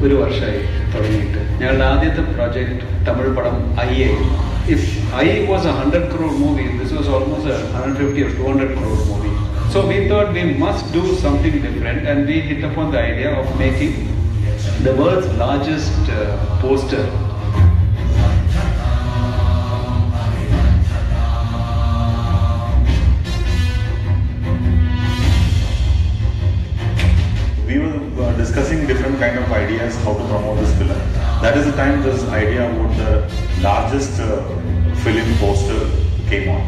ഒരു വർഷമായി തുടങ്ങിയിട്ട്. ഞങ്ങളുടെ ആദ്യത്തെ പ്രോജക്റ്റ് തമിഴ് പടം I. If I was a 100 crore movie, this was almost a 150 or 200 crore movie. So we thought we must do something different, and we hit upon the idea of making the world's largest poster. We were discussing different kind of ideas how to promote this film. That is the time this idea about the largest film poster came on.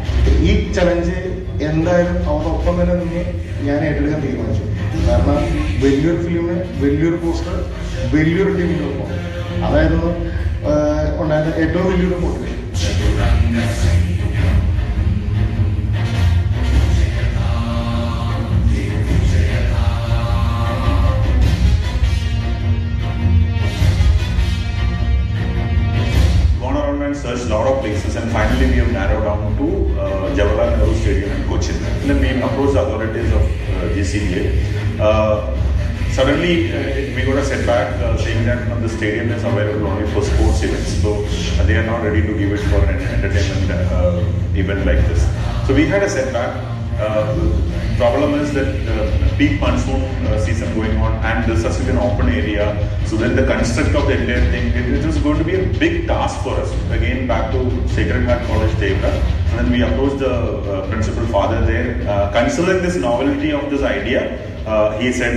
ഈ challenge എന്തായാലും അവനൊപ്പം തന്നെ നിന്ന് ഞാൻ ഏറ്റെടുക്കാൻ തീരുമാനിച്ചു. കാരണം വലിയൊരു ഫിലിമിന് വലിയൊരു പോസ്റ്റർ വലിയൊരു ടീമിനൊപ്പം അതായിരുന്നു ഉണ്ടായിരുന്ന ഏറ്റവും വലിയൊരു motivation. Searched a lot of places, and finally we have narrowed down to Jawaharlal Nehru Stadium in Kochi. Then we approached the authorities of GCBA. Suddenly we got a setback saying that the stadium is available only for sports events, so they are not ready to give it for an entertainment event like this. So we had a setback. Problem is that peak monsoon season going on, and this has to be an open area. So then the construct of the entire thing, it was going to be a big task for us. Again, back to Sacred Heart College, Devra. And then we approached the principal father there. Considering this novelty of this idea, he said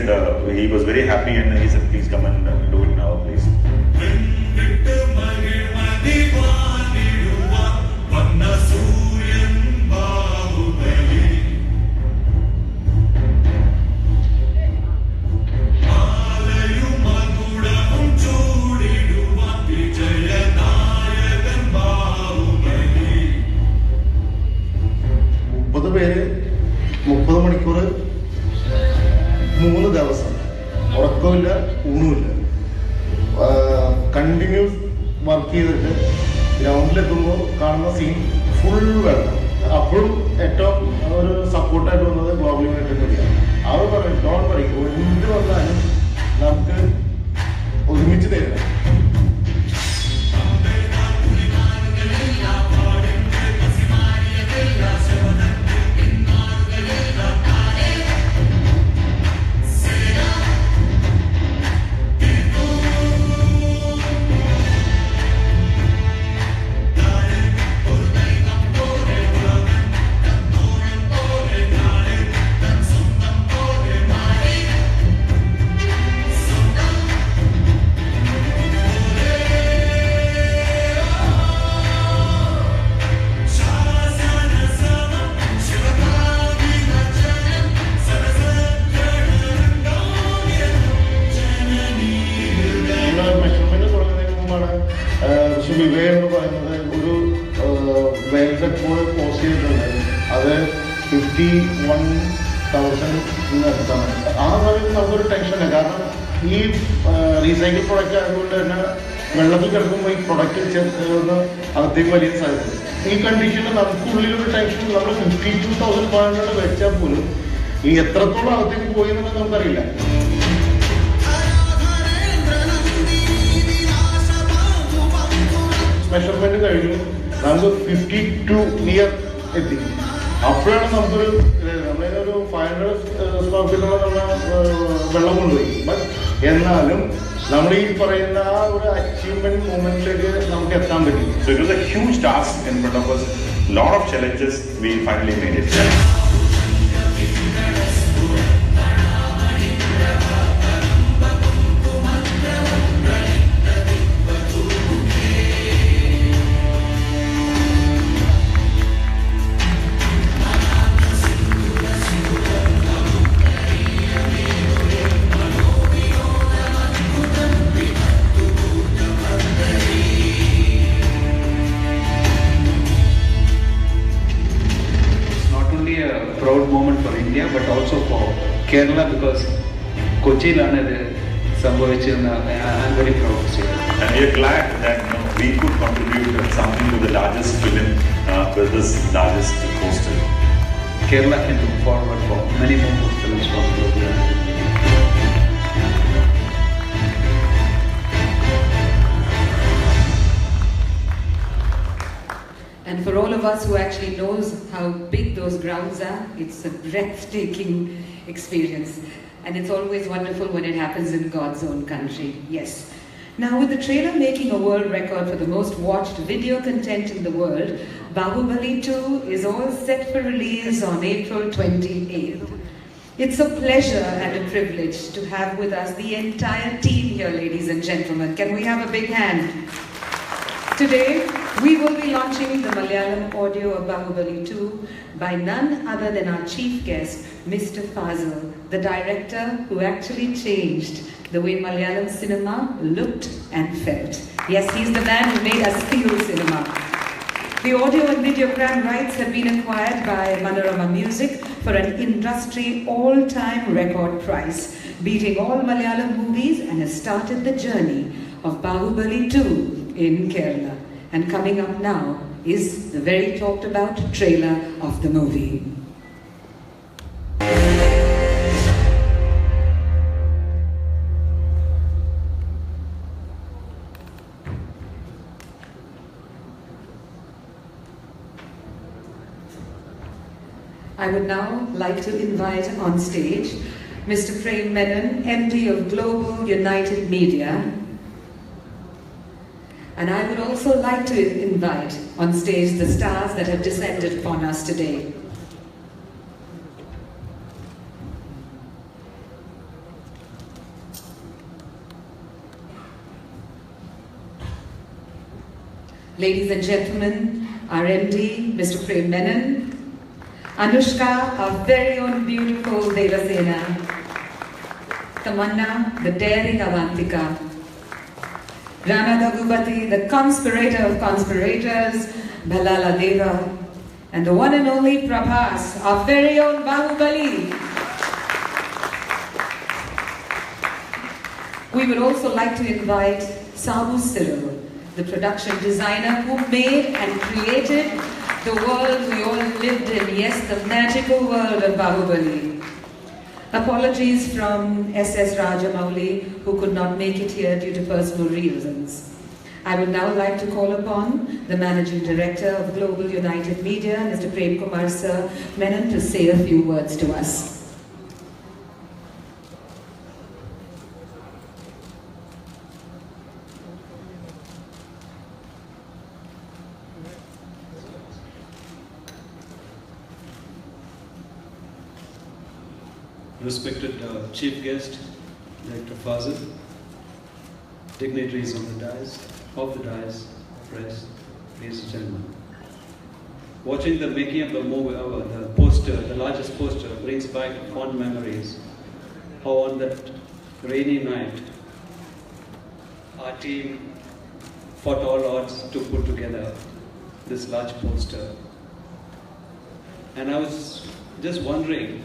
he was very happy, and he said, please come and do it now, please. പേര് 30 മണിക്കൂർ 3 ദിവസം ഉറക്കമില്ല ഊണുമില്ല continuous work ചെയ്തിട്ട് ഗ്രൗണ്ടിലെത്തുമ്പോൾ കാണുന്ന scene full വെള്ളം. അപ്പോഴും ഏറ്റവും ഒരു സപ്പോർട്ടായിട്ട് വന്നത് ഗ്ലോബൽ യൂണിറ്റിൻ്റെയാണ്. അവർ പറയും ഡോണ്ട് വറി, എന്ത് വന്നാലും നമുക്ക് ഒരുമിച്ച് തരണം. വിവേക് എന്ന് പറയുന്നത് ഒരു വെൽവെറ്റ് പോലെ പോസ്റ്റ് ചെയ്തിട്ടുണ്ട്. അത് 51,000 അടുത്താണ്. ആ സമയത്ത് നമുക്കൊരു ടെൻഷനാണ്. കാരണം ഈ റീസൈക്കിൾ പ്രൊഡക്റ്റ് ആയതുകൊണ്ട് തന്നെ വെള്ളത്തിൽ കിടക്കുമ്പോൾ ഈ പ്രൊഡക്റ്റ് ചേർന്ന് അകത്തേക്ക് വലിയ സാധ്യത. ഈ കണ്ടീഷനിൽ നമുക്കുള്ളിലൊരു ടെൻഷൻ. നമ്മൾ 52,500 വെച്ചാൽ പോലും ഈ എത്രത്തോളം അകത്തേക്ക് പോയി എന്നുള്ളത് നമുക്കറിയില്ല. മെഷർമെന്റ് കഴിഞ്ഞു, നമുക്ക് 52 നിയർ എത്തി. അപ്പോഴാണ് നമുക്കൊരു നമ്മളൊരു 500 സ്ക്വയർ ഫീറ്റോളം വെള്ളം കൊണ്ടുപോയി. ബട്ട് എന്നാലും നമ്മൾ ഈ പറയുന്ന ആ ഒരു അച്ചീവ്മെന്റ് മൂമെന്റിലേക്ക് നമുക്ക് എത്താൻ പറ്റും. So it was a huge task in front of us. Lot of challenges. We finally made it. Proud moment for India, but also for Kerala, because Kochi-ilana idu sambhavichirna. I am very proud to say that. And we are glad that we could contribute something to the largest film with this largest poster. Kerala can look forward for many more films from global. of us who actually knows how big those grounds are, it's a breathtaking experience. And it's always wonderful when it happens in God's own country, yes. Now with the trailer making a world record for the most watched video content in the world, Bahubali 2 is all set for release on April 28th. It's a pleasure and a privilege to have with us the entire team here, ladies and gentlemen. Can we have a big hand? Today, we will be launching the Malayalam audio of Bahubali 2 by none other than our chief guest, Mr. Fazal, the director who actually changed the way Malayalam cinema looked and felt. Yes, he's the man who made us feel cinema. The audio and videogram rights have been acquired by Manorama Music for an industry all-time record price, beating all Malayalam movies, and has started the journey of Bahubali 2 in Kerala. And coming up now is the very talked about trailer of the movie. I would now like to invite on stage Mr. Prem Menon, MD of Global United Media. And I would also like to invite on stage the stars that have descended upon us today. Ladies and gentlemen, our MD, Mr. Prem Menon, Anushka, our very own beautiful Devasena, Tamanna, the daring Avantika, Rana Daggubati, the conspirator of conspirators, Bhalala Deva, and the one and only Prabhas, our very own Bahubali. We would also like to invite Sabu Cyril, the production designer who made and created the world we all lived in, yes, the magical world of Bahubali. Apologies from S.S. Rajamouli, who could not make it here due to personal reasons. I would now like to call upon the Managing Director of Global United Media, Mr. Prem Kumar Sir Menon, to say a few words to us. Respected Chief Guest, Director Fazil, dignitaries on the dais, press, ladies and gentlemen. Watching the making of the movie, the poster, the largest poster, brings back fond memories. How on that rainy night, our team fought all odds to put together this large poster. And I was just wondering,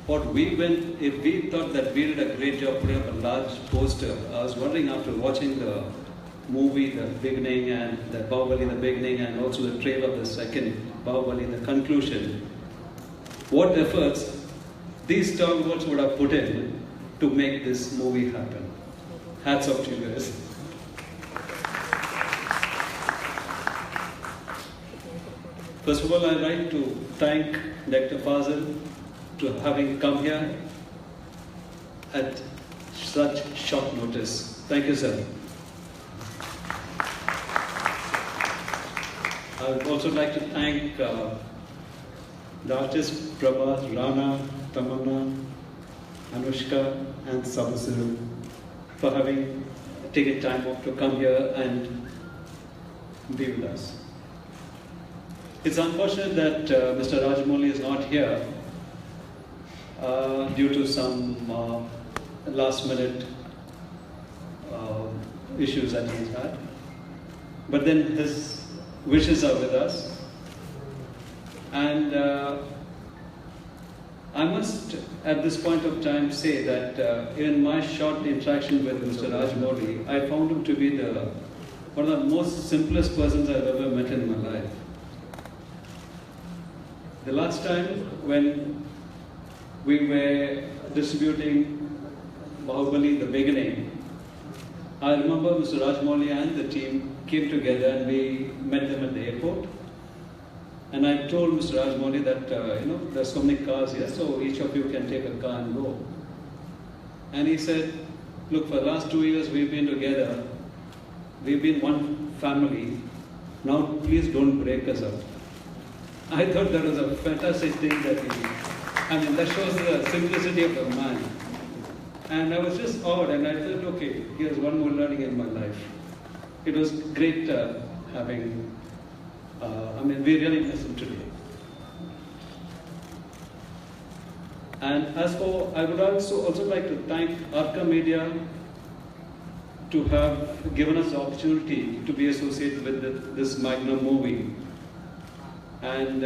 if we thought that we did a great job putting up a large poster, I was wondering after watching the movie, the beginning, and the Bahubali, the beginning, and also the trailer of the second Bahubali, the conclusion, what efforts these stalwarts would have put in to make this movie happen. Hats off to you guys. First of all, I'd like to thank Dr. Fazil to having come here at such short notice. Thank you, sir. I would also like to thank the artists Prabha, Rana, Tamanna, Anushka, and Sabasiru for having taken time off to come here and be with us. It's unfortunate that Mr. Rajamouli is not here due to some last-minute issues that he's had. But then his wishes are with us. And I must, at this point of time, say that in my short interaction with Mr. Rajamouli, I found him to be one of the most simplest persons I've ever met in my life. The last time when we were distributing Bahubali, the beginning, I remember Mr. Rajamouli and the team came together and we met them at the airport. And I told Mr. Rajmouli that, there's so many cars here, so each of you can take a car and go. And he said, look, for the last 2 years we've been together, we've been one family, now please don't break us up. I thought that was a fantastic thing that he did. That shows the simplicity of the man. And I was just awed and I thought, okay, here's one more learning in my life. It was great having, we really miss him today. And as for, I would also like to thank Arca Media to have given us the opportunity to be associated with this Magnum movie. And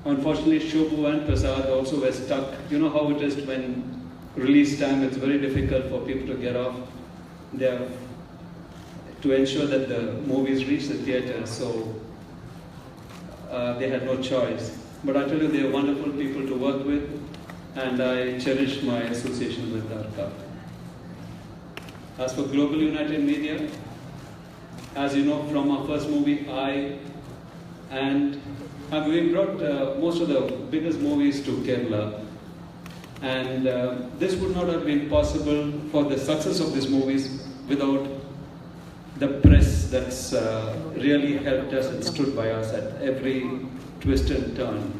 unfortunately, Shobhu and Prasad also were stuck. You know how it is when release time, it's very difficult for people to get off there to ensure that the movies reach the theatre, so they had no choice. But I tell you, they are wonderful people to work with, and I cherish my association with Arca. As for Global United Media, as you know from our first movie, we brought most of the biggest movies to Kerala. And this would not have been possible for the success of these movies without the press that's really helped us and stood by us at every twist and turn.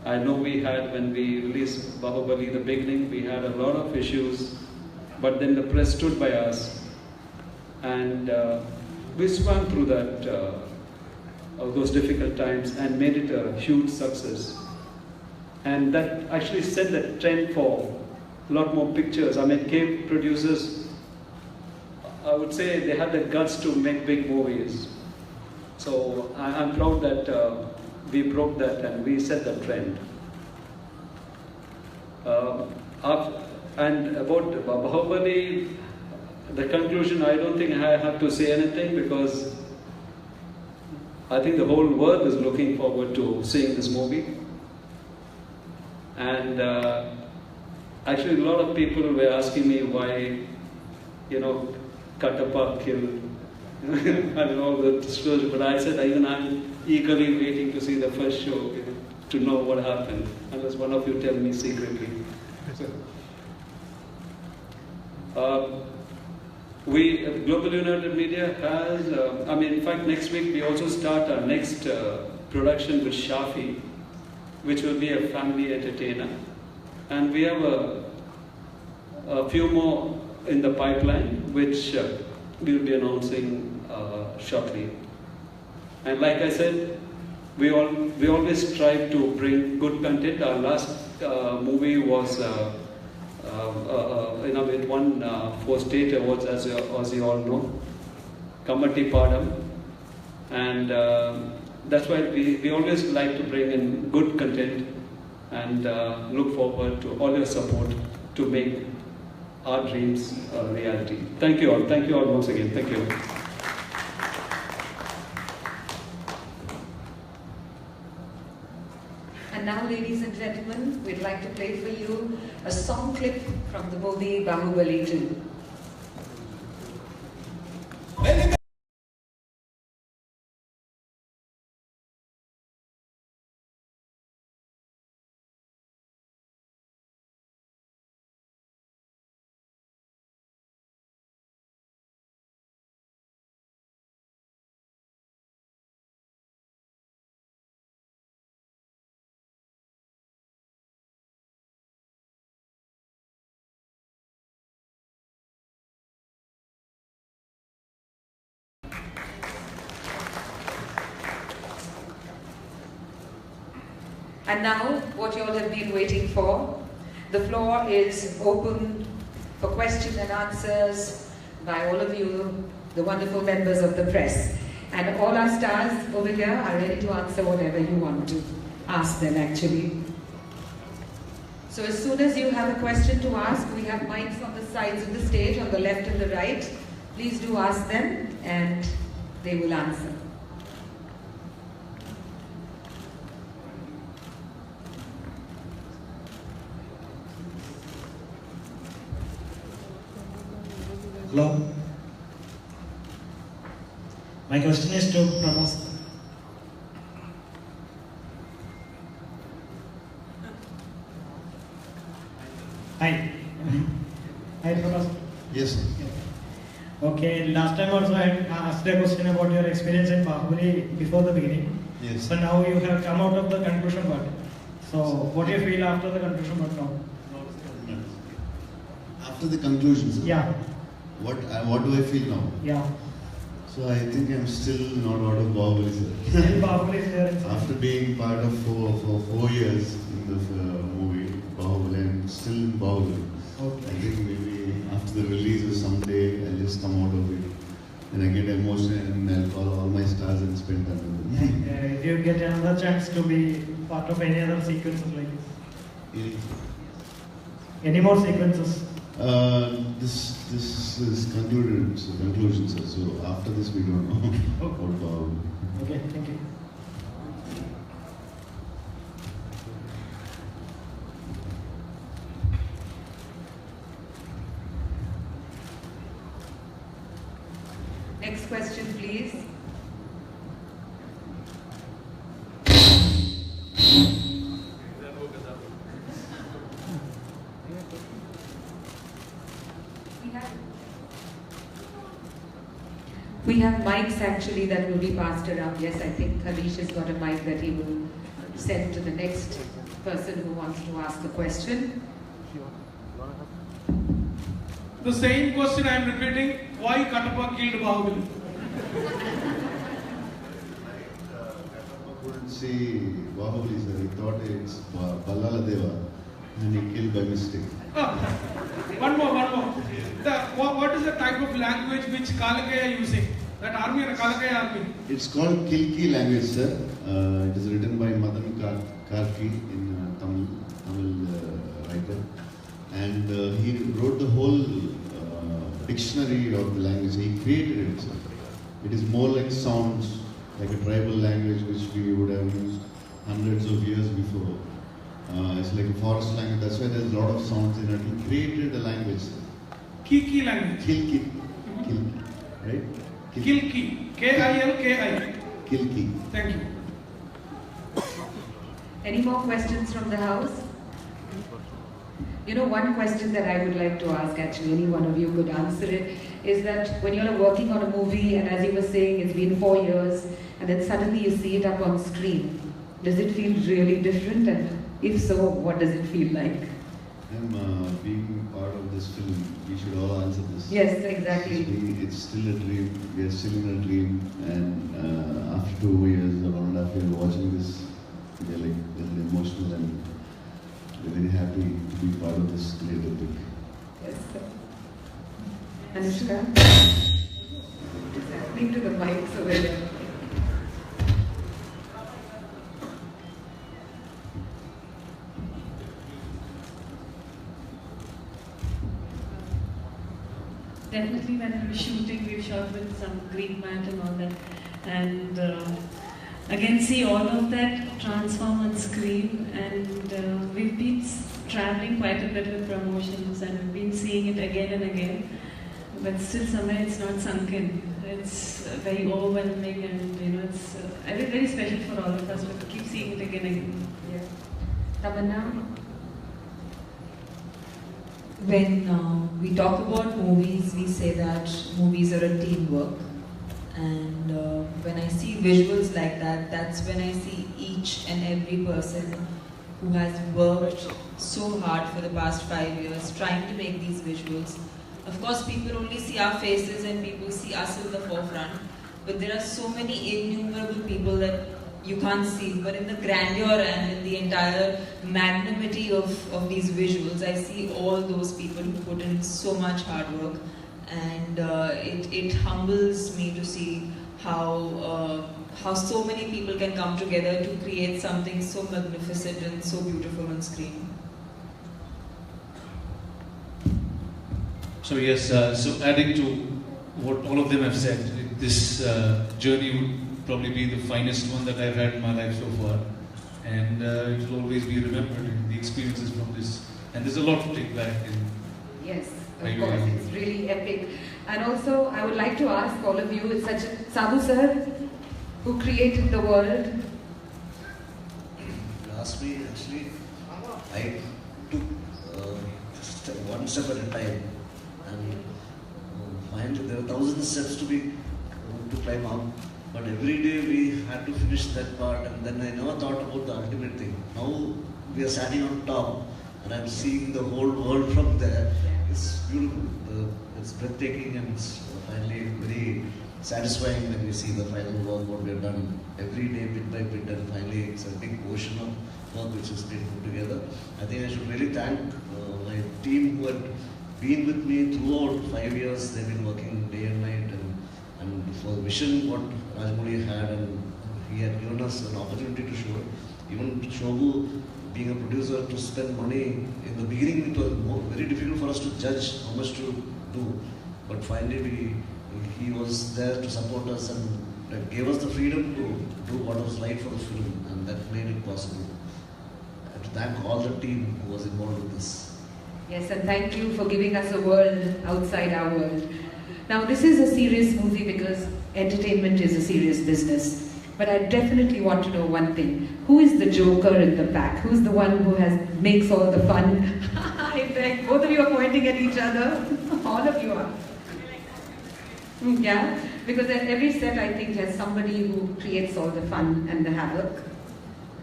I know we had, when we released Bahubali, the beginning, we had a lot of issues, but then the press stood by us, and we swam through those difficult times and made it a huge success. And that actually set the trend for a lot more pictures. Cave producers, I would say they had the guts to make big movies. So I'm proud that we broke that and we set the trend. And about Bahubali, the conclusion, I don't think I have to say anything, because I think the whole world is looking forward to seeing this movie. And actually a lot of people were asking me why, Kattappa killed, and all the stories, but I said even I'm eagerly waiting to see the first show, to know what happened, unless one of you tell me secretly. Global United Media has, in fact next week we also start our next production with Shafi, which will be a family entertainer. And we have a few more in the pipeline, which we'll be announcing shortly. And like I said, we always strive to bring good content. Our last movie was, it won 4 state awards, as you all know, Kammati Padam. And that's why we always like to bring in good content, and look forward to all your support to make our dreams a reality. Thank you all. Thank you all once again. Thank you. And now, ladies and gentlemen, we'd like to play for you a song clip from the movie Bahubali 2. And now, what you all have been waiting for, the floor is open for questions and answers by all of you, the wonderful members of the press. And all our stars over here are ready to answer whatever you want to ask them, actually. So as soon as you have a question to ask, we have mics on the sides of the stage, on the left and the right. Please do ask them, and they will answer. Hello. My question is to Pramod. Hi. Hi, Pramod. Yes, sir. Okay, last time also I had asked a question about your experience in Bahubali before the beginning. Yes. So now you have come out of the conclusion part. So what do you feel after the conclusion part now? After the conclusion, sir, Yeah, what do I feel now? yeah. So I think I'm still not out of Bahubali, sir. Still Bahubali is there. After being part of for 4 years in the movie Bahubali, I'm still in Bahubali. Okay. I think maybe after the release or someday I'll just come out of it and I get emotional and I'll call all my stars and spend time with them. If you get another chance to be part of any other sequences like this, any more sequences? This is concluded, so conclusion, sir. So after this, we don't know about Bahubali. Okay, thank you. Next question, please. We have mics actually that will be passed around. Yes, I think Harish has got a mic that he will send to the next person who wants to ask a question. The same question I am repeating, why Katappa killed Bahubali? Couldn't see Bahubali, sir. He thought it's Ballala Deva and he killed by mistake. One more. What is the type of language which Kalakaya using? That army and Kalakaya army? It's called Kilki language, sir. It is written by Madan Karki in Tamil writer. And he wrote the whole dictionary of the language. He created it, sir. It is more like sounds, like a tribal language which we would have used hundreds of years before. It's like a forest language. That's why there's a lot of sounds in it. He created a language, sir. Kiki language. Kilki, right? Kilki. K-I-L-K-I. Kilki. Thank you. Any more questions from the house? You know, one question that I would like to ask, actually, any one of you could answer it, is that when you're working on a movie, and as you were saying, it's been 4 years, and then suddenly you see it up on screen, does it feel really different? And if so, what does it feel like? Being part of this film, we should all answer this. Yes, exactly. It's still a dream. We are still in a dream, and after 2 years or 1.5 years watching this, we are like a little emotional and we're very happy to be part of this great epic. Yes, sir. Anushka? What's happening to the mics over there? Definitely when we were shooting, we shot with some green mat and all that. And again, see all of that transform on screen. And we've been traveling quite a bit with promotions and we've been seeing it again and again. But still somewhere it's not sunk in. It's very overwhelming and it's very, very special for all of us to keep seeing it again and again. Yeah. Tamanna? When we talk about movies, we say that movies are a teamwork. And when I see visuals like that, that's when I see each and every person who has worked so hard for the past 5 years trying to make these visuals. Of course, people only see our faces and people see us in the forefront. But there are so many innumerable people that you can't see, but in the grandeur and in the entire magnanimity of these visuals, I see all those people who put in so much hard work, and it humbles me to see how so many people can come together to create something so magnificent and so beautiful on screen. So yes, so adding to what all of them have said, this journey would probably be the finest one that I've had in my life so far, and it will always be remembered in the experiences from this, and there's a lot to take back. And Yes, of I course, will. it's really epic. And also, I would like to ask all of you, it's such a Sabu sir, who created the world. Last week, actually, I took just one step at a time, and finally there were 1,000 steps to climb up. But every day we had to finish that part, and then I never thought about the ultimate thing. Now we are standing on top, and I'm seeing the whole world from there. It's beautiful. It's breathtaking, and it's finally very satisfying when we see the final work, what we have done every day, bit by bit, and finally it's a big ocean of work which has been put together. I think I should really thank my team who had been with me throughout 5 years. They've been working day and night, and for the vision what Rajamouli had, and he had given us an opportunity to show it. Even Shobu, being a producer, to spend money in the beginning, it was very difficult for us to judge how much to do. But finally, he was there to support us and gave us the freedom to do what was right for the film, and that made it possible. I have to thank all the team who was involved with this. Yes, and thank you for giving us a world outside our world. Now, this is a serious movie because entertainment is a serious business. But I definitely want to know one thing. Who is the joker in the pack? Who's the one who makes all the fun? I beg, both of you are pointing at each other. All of you are. Yeah, because at every set I think has somebody who creates all the fun and the havoc.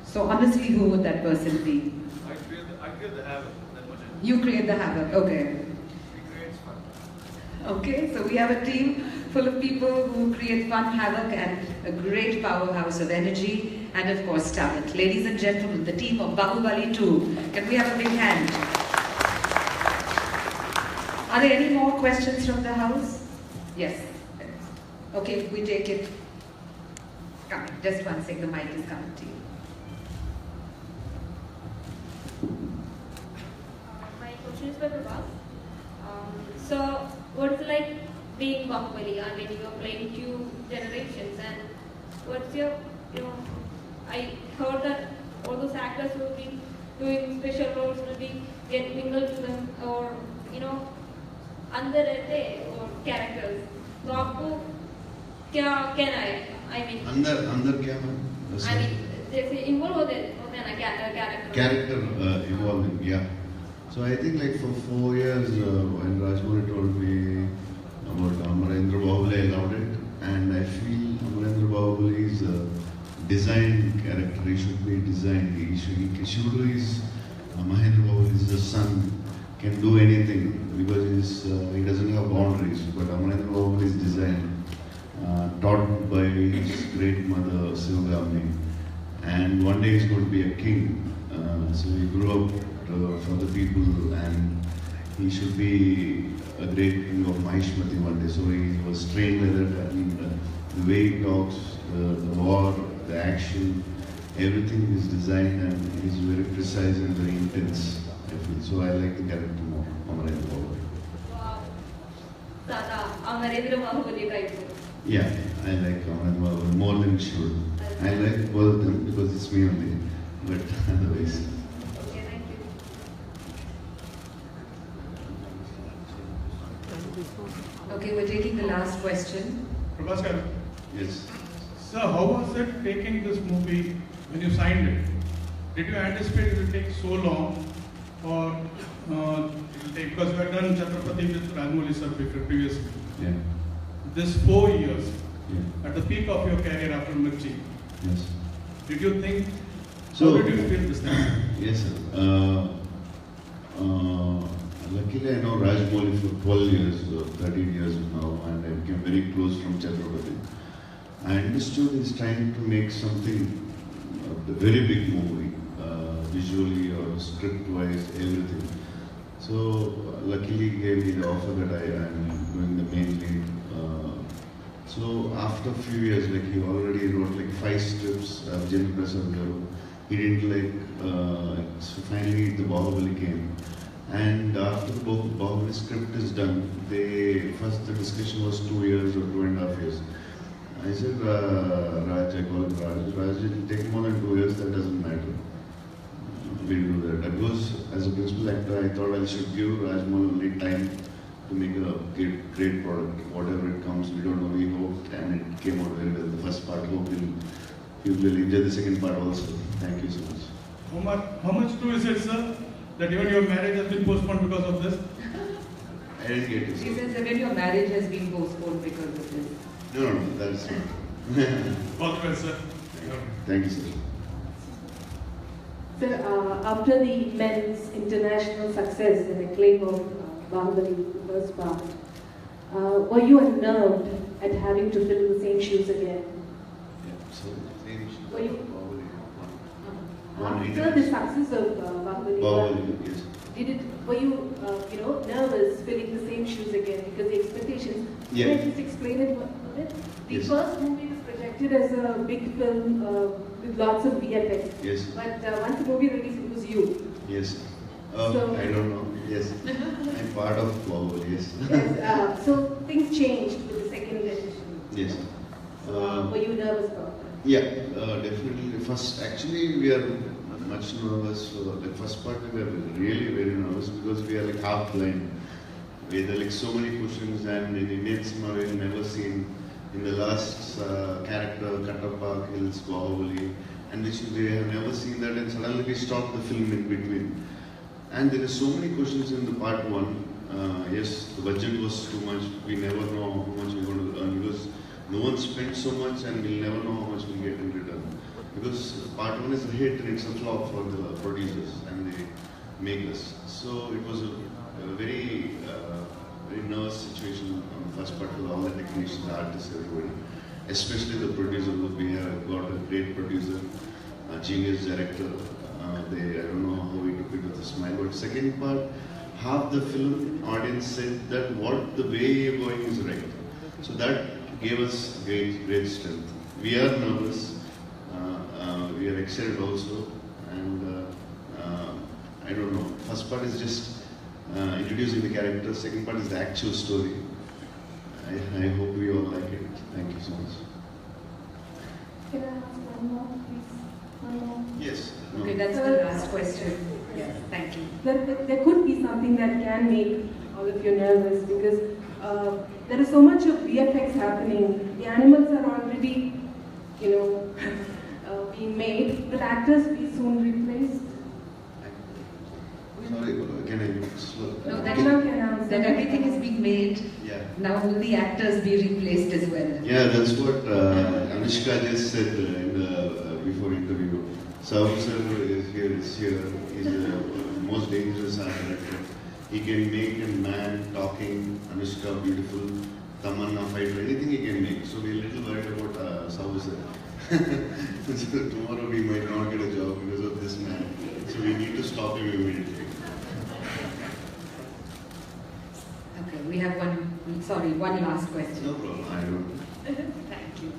So honestly, who would that person be? I create the havoc. That much. You create the havoc, okay. He creates fun. Okay, so we have a team full of people who create fun, havoc, and a great powerhouse of energy, and of course talent. Ladies and gentlemen, the team of Bahubali 2. Can we have a big hand? Are there any more questions from the house? Yes. Okay, we take it. Coming. Just one second, the mic is coming to you. My question is for Prabhas. So, what's it like being Bahubali? I mean, you are playing two generations, and what's your, I heard that all those actors who will be doing special roles will be get mingled to them, or under a or characters. So, आपको क्या कहना है? I mean. अंदर क्या मैं? I mean, जैसे involve होते हैं ना character. Character involvement, yeah. So I think like for 4 years when Rajamouli told me about Amarendra Bahubali, I loved it, and I feel Amarendra Bahubali is a designed character. He should be designed. Kishudu is Mahendra Bahubali is the son, can do anything because he doesn't have boundaries. But Amarendra Bahubali is designed, taught by his great mother Sivagami, and one day he's going to be a king. So he grew up for the people, and he should be a great king of Mahishmati one day. So he was trained like that. I mean, the way he talks, the war, the action, everything is designed, and he's very precise and very intense, I feel. So I like the character more, Amarendra Bahubali. Wow. Dada, Amarendra Bahubali type. Yeah, I like Amarendra Bahubali more than Kishudu. I like both of them because it's me only, but otherwise. Okay, thank you. Okay, we're taking the last question. Prabhaskar. Yes. So how was it taking this movie when you signed it? Did you anticipate it will take so long, or it will take, because you had done Chhatrapati with Rajamouli sir previously. Yeah. This 4 years, Yeah. at the peak of your career after Mirchi, Yes. did you think, So, how did you feel this time? Yes, sir. Luckily, I know Rajamouli for 12 years, 13 years now, and I became very close from Chhatrapati. I understood he's trying to make something, a very big movie, visually or script-wise, everything. So, luckily, he gave me the offer that I am doing the main lead. So, after a few years, like he already wrote like 5 scripts, Jenny Prasad Garu. He didn't like, so finally the Bahubali came. And after the Bahubali script is done, first the discussion was 2 years or 2.5 years. I said, Raj, I call him Raj, it will take more than 2 years, that doesn't matter. me to do that. Because as a principal actor, I thought I should give Rajmouli time to make a great product. Whatever it comes, we don't know, we hoped, and it came out very well. The first part, hope you will enjoy the second part also. Thank you so much. How much true is it, sir, that even your marriage has been postponed because of this? I didn't get it. He says that your marriage has been postponed because of this. No, that's not. All the best, sir. Thank you, sir. Sir, after the immense international success and acclaim of Bahubali, the first part, were you unnerved at having to fill the same shoes again? Yeah, so same shoes. Were you? Bahubali. After the success of Bahubali, yes. Were you, nervous filling the same shoes again because the expectations? Yeah. Can I just explain it a bit? The Yes. first movie was projected as a big film with lots of VFX. Yes. But once the movie released, it was you. Yes. So- I don't know. Yes. I'm part of Bahubali, yes. Yes, so things changed with the second edition. Yes. Were you nervous about that? Yeah, definitely. First, actually, we are much nervous. The first part, we were really very nervous because we are like half blind. We had like so many questions, and in Indian cinema, we have never seen in the last character, Kattappa kills Bahubali, and which we have never seen that, and suddenly we stopped the film in between. And there are so many questions in the part one. Yes, the budget was too much. We never know how much we're going to earn because no one spent so much, and we'll never know how much we'll get in return. Because part one is a hit and it's a flop for the producers and the makers. So it was a very nervous situation on the first part with all the technicians, the artists, everybody. Especially the producer. We have got a great producer, a genius director. I don't know how we took it with a smile. But second part, half the film audience said that the way you're going is right. So that gave us great strength. We are nervous. We are excited also, and I don't know. First part is just introducing the characters. Second part is the actual story. I hope we all like it. Thank you so much. Can I ask one more, please? One more? Yes. Okay, that's the last question. Yes, thank you. There could be something that can make all of you nervous because there is so much of VFX happening. The animals are already, being made. Will actors be soon replaced? Sorry, can I slow? No, that everything is being made. Yeah. Now will the actors be replaced as well? Yeah, that's what Anushka just said in the before interview. Sahu sir is here. He's the most dangerous art director. He can make a man talking, Anushka beautiful, Tamanna fighter, anything he can make. So we're a little worried about Sahu sir. So tomorrow we might not get a job because of this man. So we need to stop him immediately. Okay, we have one last question. No problem, I don't. Thank you.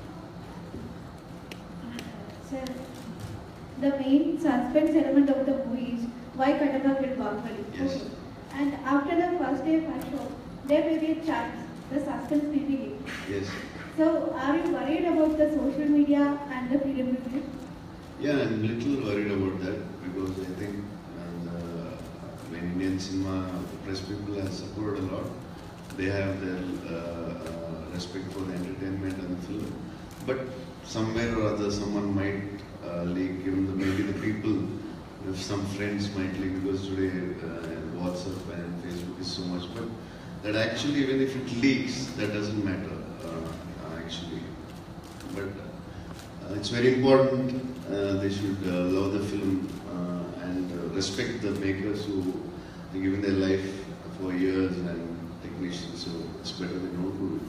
Sir, the main suspense element of the movie is why Kattappa killed Bahubali. Yes. And after the first day of our show, there may be a chance the suspense may be leaked. Yes. So, are you worried about the social media and the film review? Yeah, I'm a little worried about that because I think when Indian cinema press people have supported a lot, they have their respect for the entertainment and the film. But somewhere or other, someone might leak, maybe the people, if some friends might leak because today WhatsApp and Facebook is so much. But that actually, even if it leaks, that doesn't matter actually. But it's very important. They should love the film and respect the makers who have given their life for years and technicians. So it's better they don't do it.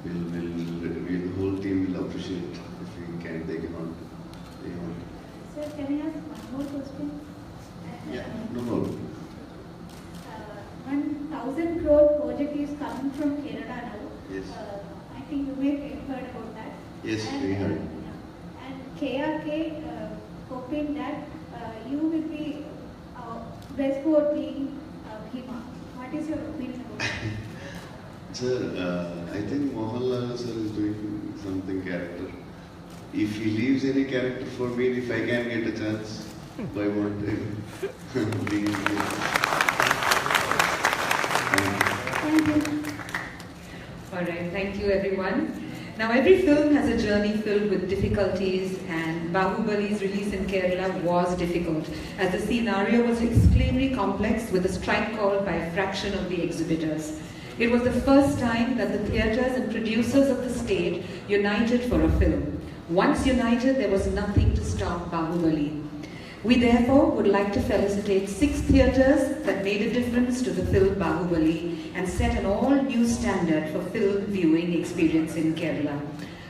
The whole team will appreciate if we can. They cannot. Sir, can I ask one more question? Yeah, no problem. 1,000 crore project is coming from Kerala now. Yes. I think you may have heard about that. Yes, and, we heard. And KRK hoping that you will be Westport being Bhima. What is your opinion about that? Sir, I think Mohanlal sir is doing something character. If he leaves any character for me, if I can get a chance, by what they being here. Thank you. Alright, thank you everyone. Now every film has a journey filled with difficulties, and Bahubali's release in Kerala was difficult as the scenario was extremely complex with a strike called by a fraction of the exhibitors. It was the first time that the theatres and producers of the state united for a film. Once united, there was nothing to stop Bahubali. We therefore would like to felicitate 6 theatres that made a difference to the film Bahubali and set an all-new standard for film viewing experience in Kerala.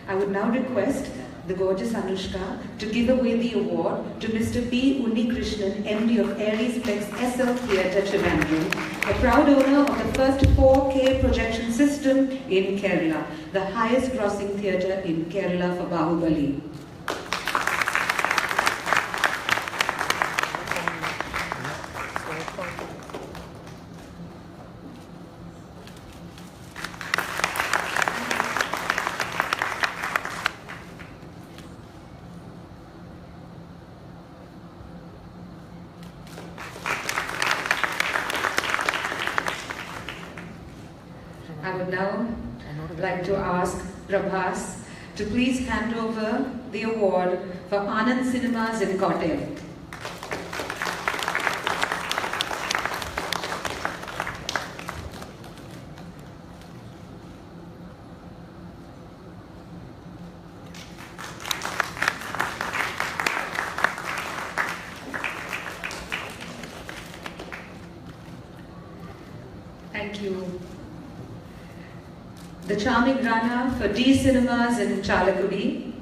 I would now request the gorgeous Anushka to give away the award to Mr. P. Unnikrishnan, MD of Aries Plex SL Theatre Trivandrum, a proud owner of the first 4K projection system in Kerala, the highest grossing theatre in Kerala for Bahubali. I would now like to ask Prabhas to please hand over the award for Anand Cinemas in Kottayam. Thank you. The charming runner for D Cinemas in Chalakudi.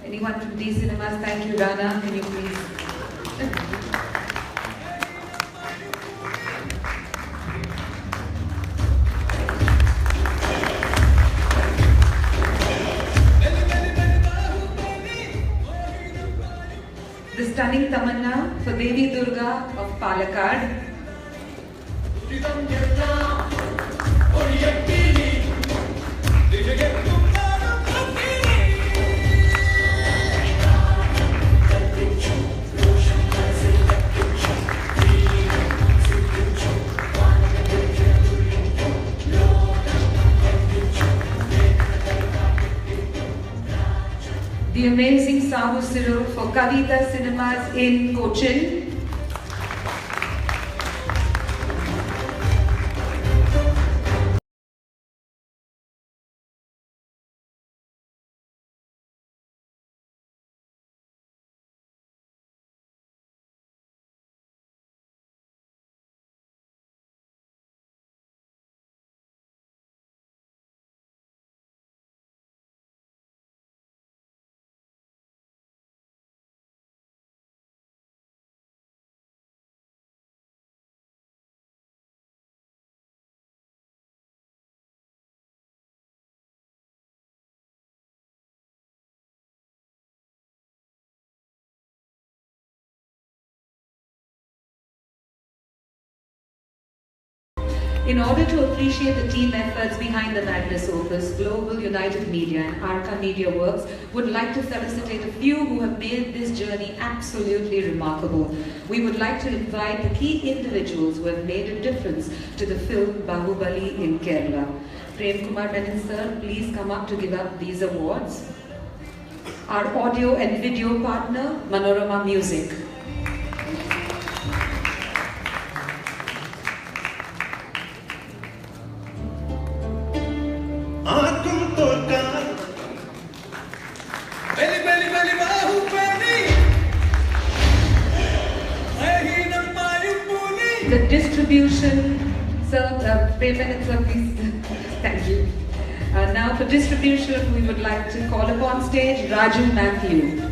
Anyone from D Cinemas? Thank you, Rana. Can you please? The stunning Tamanna for Devi Durga of Palakkad. The amazing Sahu Sirul for Kavita Cinemas in Cochin. In order to appreciate the team efforts behind the Magnus Opus, Global United Media and Arca Media Works would like to felicitate a few who have made this journey absolutely remarkable. We would like to invite the key individuals who have made a difference to the film Bahubali in Kerala. Prem Kumar Menon sir, please come up to give up these awards. Our audio and video partner, Manorama Music. The distribution, sir, Prem Menon sir, please. Thank you. Now for distribution, we would like to call upon stage Raju Matthew.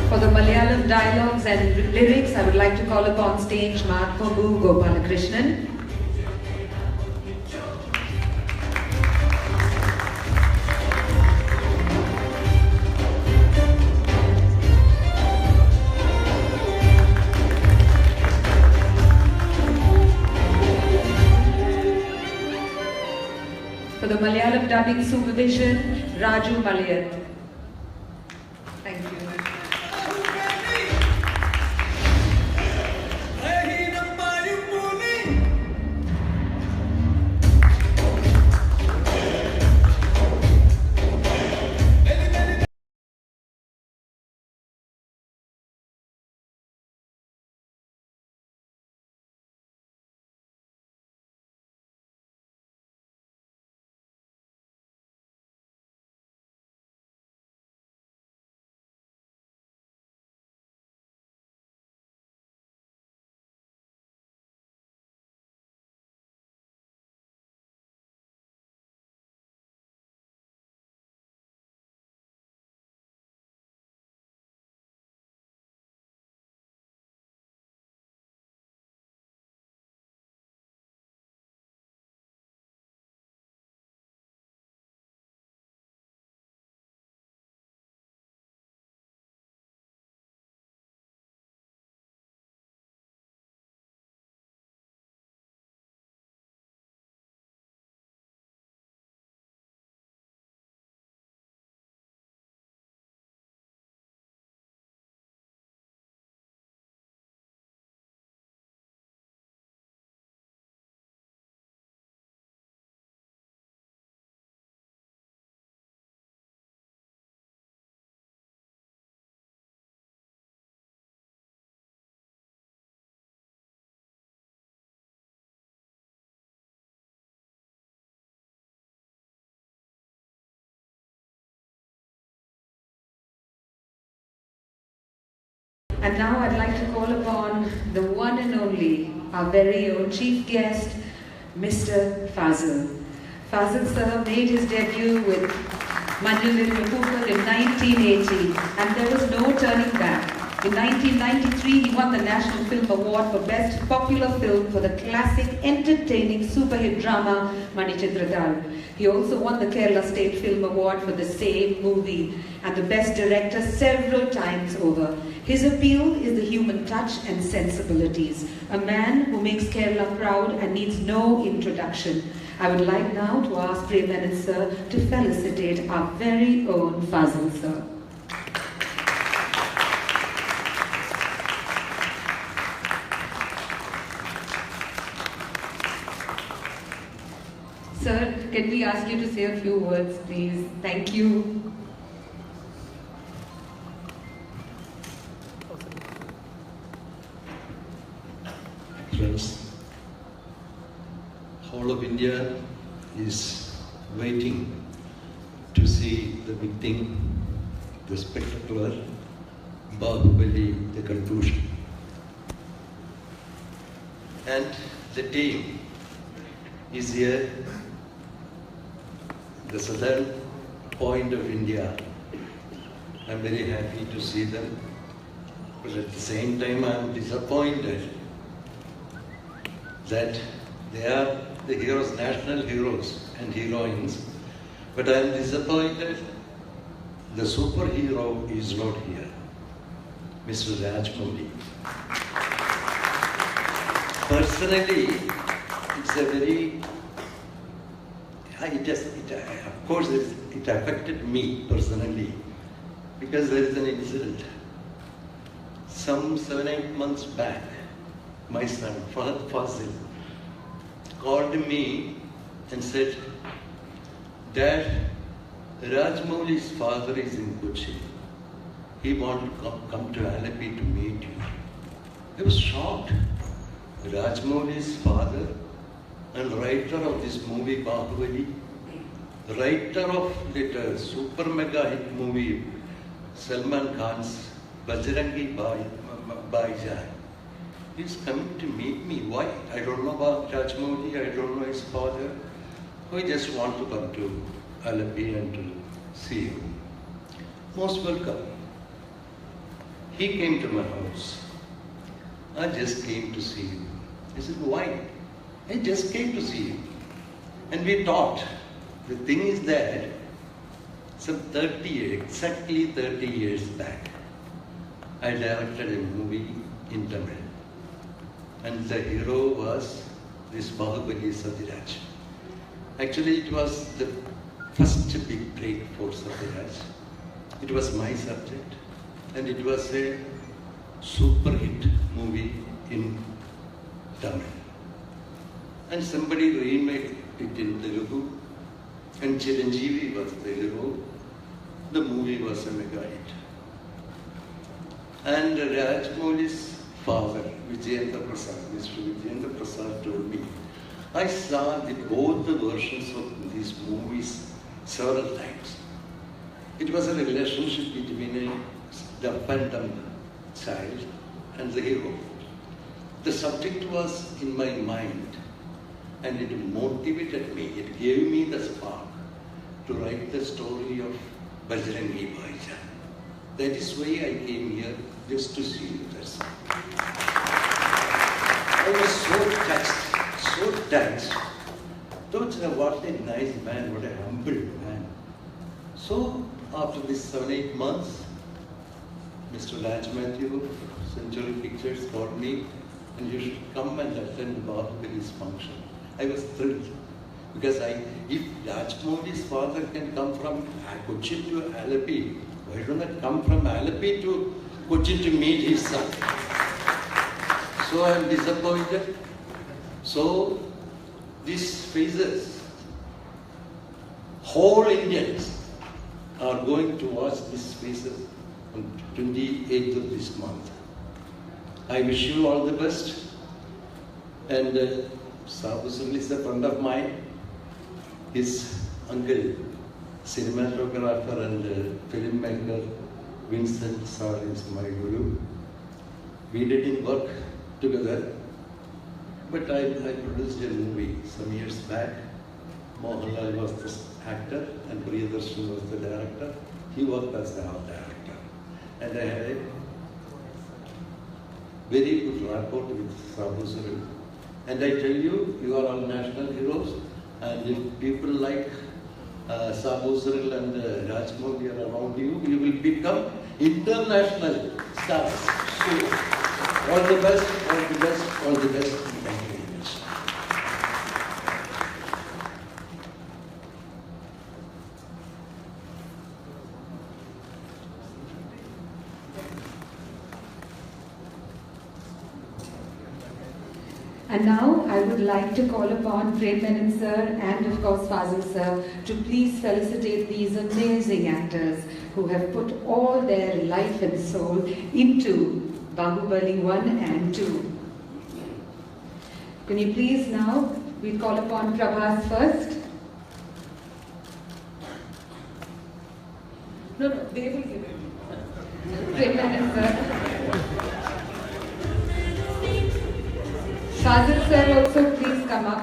For the Malayalam dialogues and lyrics, I would like to call upon stage Madhavu Gopalakrishnan. of dubbing supervision, Raju Malayali. Thank you. And now I'd like to call upon the one and only, our very own chief guest, Mr. Fazil. Fazil sir made his debut with Manjul Pookat in 1980, and there was no turning back. In 1993, he won the National Film Award for Best Popular Film for the classic, entertaining super-hit drama Manichitradal. He also won the Kerala State Film Award for the same movie and the Best Director several times over. His appeal is the human touch and sensibilities. A man who makes Kerala proud and needs no introduction. I would like now to ask Premanan sir to felicitate our very own Fazil sir. Sir, can we ask you to say a few words, please? Thank you. Friends, whole of India is waiting to see the big thing, the spectacular Bahubali, the conclusion. And the team is here, the southern point of India. I'm very happy to see them, but at the same time I'm disappointed that they are the heroes, national heroes and heroines, but I'm disappointed the superhero is not here, Mr. Rajmouli. Personally, it's a very, of course it affected me personally, because there is an incident. Some 7-8 months back, my son, Fazil, called me and said, Dad, Rajmouli's father is in Kochi. He wanted to come to Alleppey to meet you. I was shocked. Rajmouli's father and writer of this movie Bahubali, writer of the super mega hit movie Salman Khan's Bajrangi Bhaijaan, he's coming to meet me. Why? I don't know about Rajmouli, I don't know his father. We just want to come to Alleppey and to see you. Most welcome. He came to my house. I just came to see you. I said, why? I just came to see you. And we talked. The thing is that some exactly 30 years back, I directed a movie in Tamil. And the hero was this Bahubali Sathiraj. Actually, it was the first big break for Satyaraj. It was my subject, and it was a super hit movie in Tamil. And somebody remade it in Telugu, and Chiranjeevi was the hero. The movie was a mega hit. And Rajmouli's father, Vijayendra Prasad, Mr. Vijayendra Prasad told me, I saw both the versions of these movies several times. It was a relationship between a deaf and dumb child and the hero. The subject was in my mind and it motivated me, it gave me the spark to write the story of Bajrangi Bhaijaan. That is why I came here, just to see you. That's all. I was so touched. Thought, what a nice man, what a humble man. So, after these 7-8 months, Mr. Raj Matthew, Century Pictures called me, and you should come and attend Bahubali's function. I was thrilled, because if Rajmouli's father can come from Kochi to Alleppey, why don't I come from Alleppey to Kochi to meet his son? So I am disappointed. So these faces, whole Indians are going to watch these faces on 28th of this month. I wish you all the best. And Sabu Sunil is a friend of mine. His uncle, cinematographer and filmmaker Vincent Sar is my guru. We didn't work together, but I produced a movie some years back. Mohanlal was the actor and Priyadarshan was the director. He worked as the art director. And I had a very good rapport with Sabu Sunil. And I tell you, you are all national heroes. And if people like Sabu Sunil and Rajmouli are around you, you will become international stars. So, all the best, all the best, all the best. Thank you very much. And now I would like to call upon Prem Menon sir and of course Fazil sir to please felicitate these amazing actors who have put all their life and soul into Bahubali 1 and 2. Can you please now, we'll call upon Prabhas first. No, they will give it. Prem Menon sir. Fazil sir also please come up.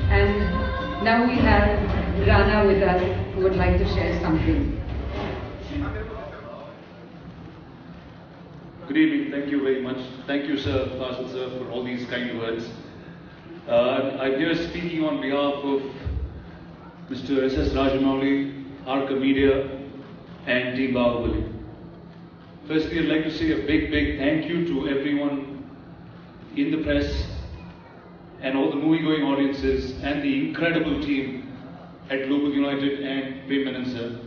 And now we have Rana with us who would like to share something. Good evening. Thank you very much. Thank you, sir, Fazil sir, for all these kind words. I'm here speaking on behalf of Mr. S.S. Rajamouli, Arca Media, and Team Bahubali. Firstly, I'd like to say a big thank you to everyone in the press and all the movie-going audiences and the incredible team at Global United and Prem Menon sir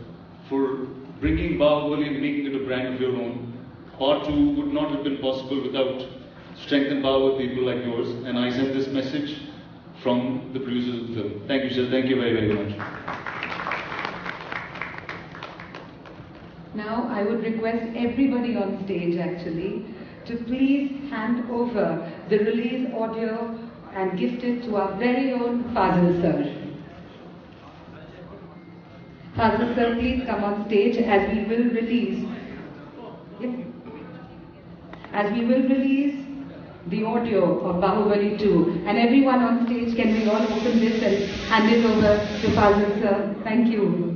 for bringing Bahubali and making it a brand of your own. Part 2 would not have been possible without strength and power with people like yours, and I send this message from the producers of the film. Thank you, sir. Thank you very much. Now I would request everybody on stage actually to please hand over the release audio and gift it to our very own Fazil sir. Fazil sir, please come on stage as we will release the audio of Bahubali 2. And everyone on stage, can we all open this and hand it over to Fazil sir? Thank you.